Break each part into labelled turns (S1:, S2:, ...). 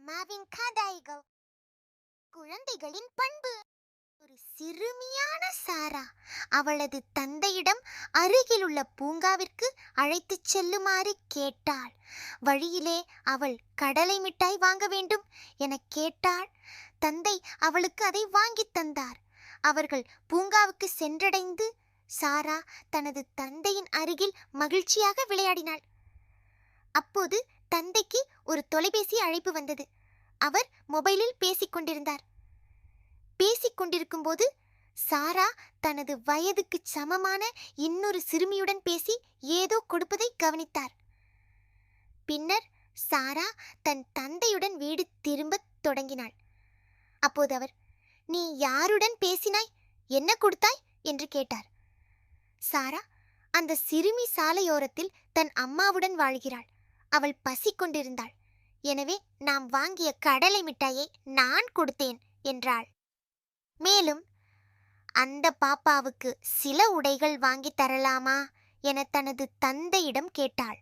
S1: அம்மாவின் கதைகள். குழந்தைகளின் பண்பு. ஒரு சிறுமியான சாரா அவளது தந்தையிடம் அருகிலுள்ள பூங்காவிற்கு அழைத்துச் செல்லுமாறு கேட்டாள். வழியிலே அவள் கடலை மிட்டாய் வாங்க வேண்டும் என கேட்டாள். தந்தை அவளுக்கு அதை வாங்கித் தந்தார். அவர்கள் பூங்காவுக்கு சென்றடைந்து சாரா தனது தந்தையின் அருகில் மகிழ்ச்சியாக விளையாடினாள். அப்போது தந்தைக்கு ஒரு தொலைபேசி அழைப்பு வந்தது. அவர் மொபைலில் பேசிக் கொண்டிருந்தார். பேசிக் கொண்டிருக்கும்போது சாரா தனது வயதுக்கு சமமான இன்னொரு சிறுமியுடன் பேசி ஏதோ கொடுப்பதை கவனித்தார். பின்னர் சாரா தன் தந்தையுடன் வீடு திரும்பத் தொடங்கினாள். அப்போது அவர், "நீ யாருடன் பேசினாய்? என்ன கொடுத்தாய்?" என்று கேட்டார். சாரா, அந்த சிறுமி சாலையோரத்தில் தன் அம்மாவுடன் வாழ்கிறாள். அவள் பசி கொண்டிருந்தாள். எனவே நாம் வாங்கிய கடலை மிட்டாயை நான் கொடுத்தேன் என்றாள். மேலும், அந்த பாப்பாவுக்கு சில உடைகள் வாங்கி தரலாமா என தனது தந்தையிடம் கேட்டாள்.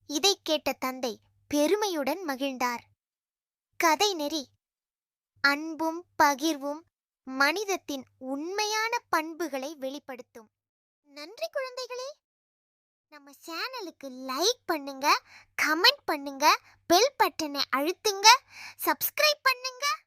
S1: இதை கேட்ட தந்தை பெருமையுடன் மகிழ்ந்தார். கதை நெறி. அன்பும் பகிர்வும் மனிதத்தின் உண்மையான பண்புகளை வெளிப்படுத்தும். நன்றி குழந்தைகளே. நம்ம சேனலுக்கு லைக் பண்ணுங்க, கமெண்ட் பண்ணுங்க, பெல் பட்டனை அழுத்துங்க, சப்ஸ்கிரைப் பண்ணுங்க.